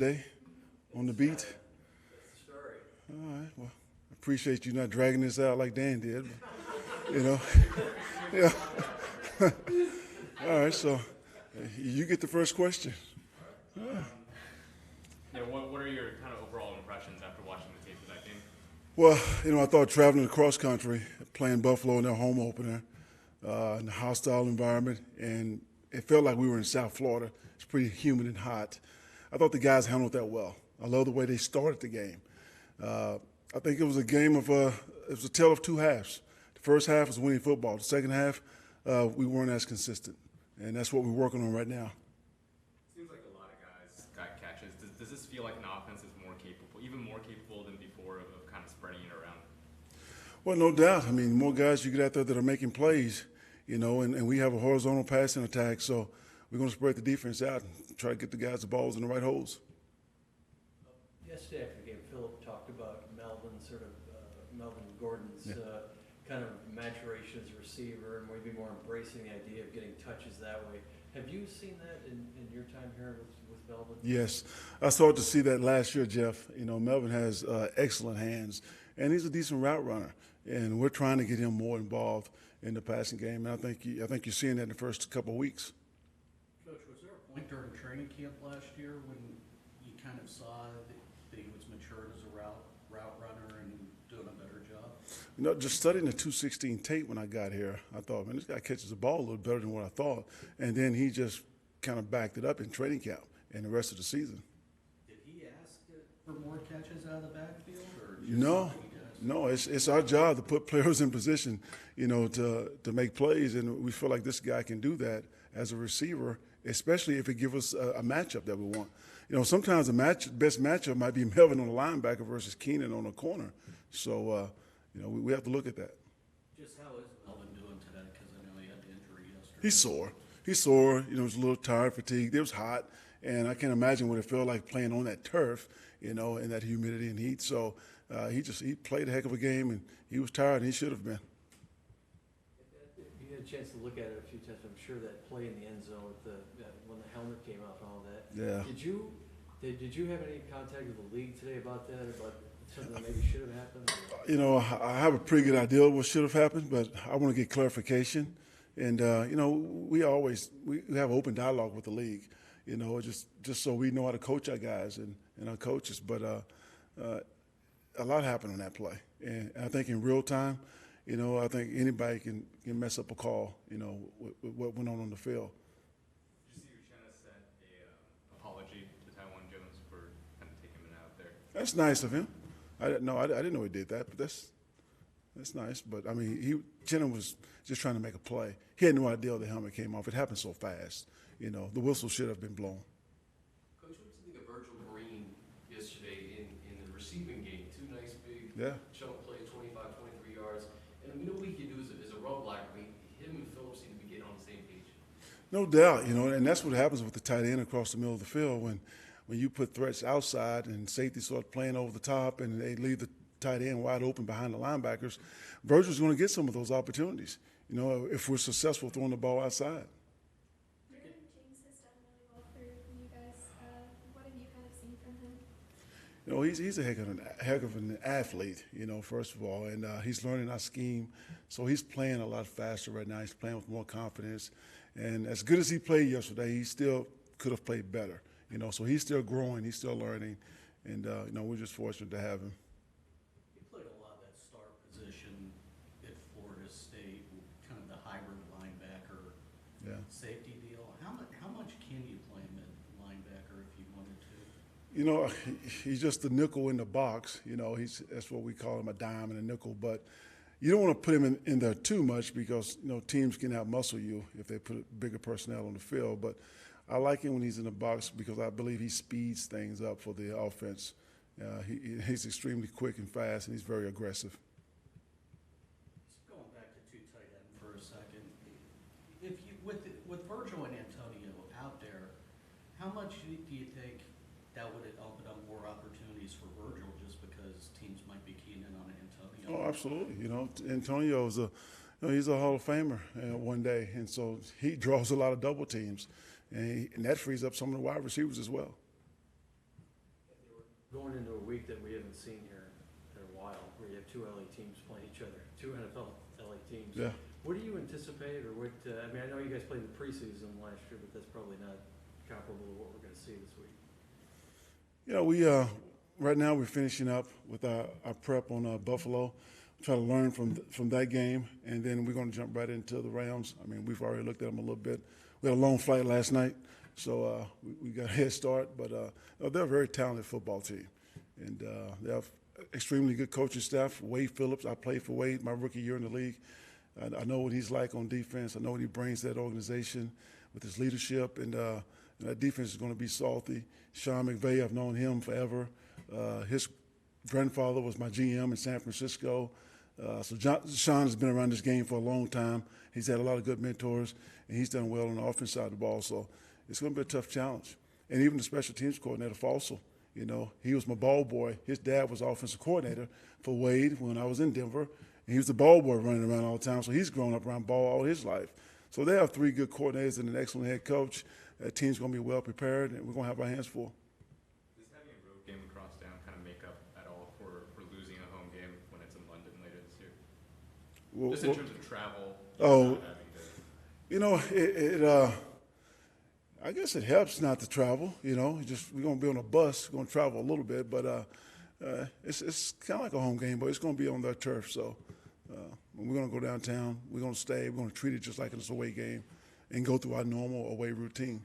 day on the beat. All right. Well, I appreciate you not dragging this out like Dan did. But, yeah. All right. So you get the first question. Yeah, what are your kind of overall impressions after watching the tape of that game? Well, I thought traveling across country, playing Buffalo in their home opener, in a hostile environment, and it felt like we were in South Florida. It's pretty humid and hot. I thought the guys handled that well. I love the way they started the game. I think it was a game of it was a tale of two halves. The first half was winning football. The second half, we weren't as consistent, and that's what we're working on right now. Seems like a lot of guys got catches. Does this feel like an offense is more capable, even more capable than before, of kind of spreading it around? Well, no doubt. I mean, the more guys you get out there that are making plays, and we have a horizontal passing attack, so we're going to spread the defense out and try to get the guys the balls in the right holes. Yesterday after the game, Philip talked about Melvin Gordon's kind of maturation as a receiver and maybe more embracing the idea of getting touches that way. Have you seen that in your time here with Melvin? Yes. I started to see that last year, Jeff. Melvin has excellent hands, and he's a decent route runner, and we're trying to get him more involved in the passing game, and I think you're seeing that in the first couple of weeks. Coach, was there a point during training camp last year when you kind of saw that he was matured as a route runner and doing a better job? Just studying the 216 tape when I got here, I thought, man, this guy catches the ball a little better than what I thought. And then he just kind of backed it up in training camp and the rest of the season. Did he ask for more catches out of the backfield? Or just No, it's our job to put players in position, to make plays, and we feel like this guy can do that as a receiver, especially if it gives us a matchup that we want. Sometimes the best matchup might be Melvin on the linebacker versus Keenan on the corner. So, we have to look at that. Just how is Melvin doing today? Because I know he had the injury yesterday. He's sore. He was a little tired, fatigued. It was hot, and I can't imagine what it felt like playing on that turf, in that humidity and heat. So he played a heck of a game, and he was tired, and he should have been. You had a chance to look at it a few times. I'm sure that play in the end zone with when the helmet came off and all that. Yeah. Did you have any contact with the league today about that? About something that maybe should have happened? I have a pretty good idea of what should have happened, but I want to get clarification. And we have open dialogue with the league. Just so we know how to coach our guys and our coaches. But a lot happened on that play, and I think in real time, I think anybody can mess up a call. With what went on the field. Did you see Uchenna sent a apology to Taiwan Jones for kind of taking him out there? That's nice of him. I didn't know he did that, but that's nice. But I mean, Uchenna was just trying to make a play. He had no idea the helmet came off. It happened so fast. The whistle should have been blown. Coach, what did you think of Virgil Green yesterday in the receiving game? Two nice big chunk plays, 25, 23 yards. And we know what he can do as a run blocker. I mean, him and Phillips seem to be getting on the same page. No doubt, and that's what happens with the tight end across the middle of the field when you put threats outside and safety start playing over the top and they leave the tight end wide open behind the linebackers. Virgil's going to get some of those opportunities, if we're successful throwing the ball outside. James has done really well for you guys. What have you kind of seen from him? He's a heck of an athlete, first of all, and he's learning our scheme. So he's playing a lot faster right now. He's playing with more confidence. And as good as he played yesterday, he still could have played better, So he's still growing. He's still learning. And, we're just fortunate to have him. He played a lot of that star position at Florida State, kind of the hybrid linebacker safety deal. How much can you play him at linebacker if you wanted to? He's just the nickel in the box. That's what we call him, a dime and a nickel. But you don't want to put him in there too much because, teams can outmuscle you if they put bigger personnel on the field. But I like him when he's in the box because I believe he speeds things up for the offense. He's extremely quick and fast, and he's very aggressive. Just going back to two tight end for a second, with Virgil and Antonio out there, how much do you think that would open up more opportunities for Virgil just because teams might be keying in on Antonio? Oh, absolutely. Antonio he's a Hall of Famer one day, and so he draws a lot of double teams, and that frees up some of the wide receivers as well. Going into a week that we haven't seen here in a while, where you have two LA teams playing each other, two NFL LA teams. Yeah. What do you anticipate, or what, I mean, I know you guys played in the preseason last year, but that's probably not comparable to what we're gonna see this week. You know, right now we're finishing up with our prep on Buffalo. Try to learn from that game, and then we're going to jump right into the Rams. I mean, we've already looked at them a little bit. We had a long flight last night, so we got a head start. But they're a very talented football team, and they have extremely good coaching staff. Wade Phillips, I played for Wade my rookie year in the league. I know what he's like on defense. I know what he brings to that organization with his leadership, and that defense is going to be salty. Sean McVay, I've known him forever. His grandfather was my GM in San Francisco. So Sean has been around this game for a long time. He's had a lot of good mentors, and he's done well on the offense side of the ball. So it's going to be a tough challenge. And even the special teams coordinator, Falsell, you know, he was my ball boy. His dad was offensive coordinator for Wade when I was in Denver, and he was the ball boy running around all the time. So he's grown up around ball all his life. So they have three good coordinators and an excellent head coach. That team's going to be well prepared, and we're going to have our hands full. Does having a road game across town kind of make up at all for losing a home game when it's in London later this year? Well, Just in terms of travel. Oh, not having to- you know, I guess it helps not to travel. You know, we're going to be on a bus, we're going to travel a little bit, but it's kind of like a home game, but it's going to be on their turf. So we're going to go downtown, we're going to stay, we're going to treat it just like it's a away game, and go through our normal away routine.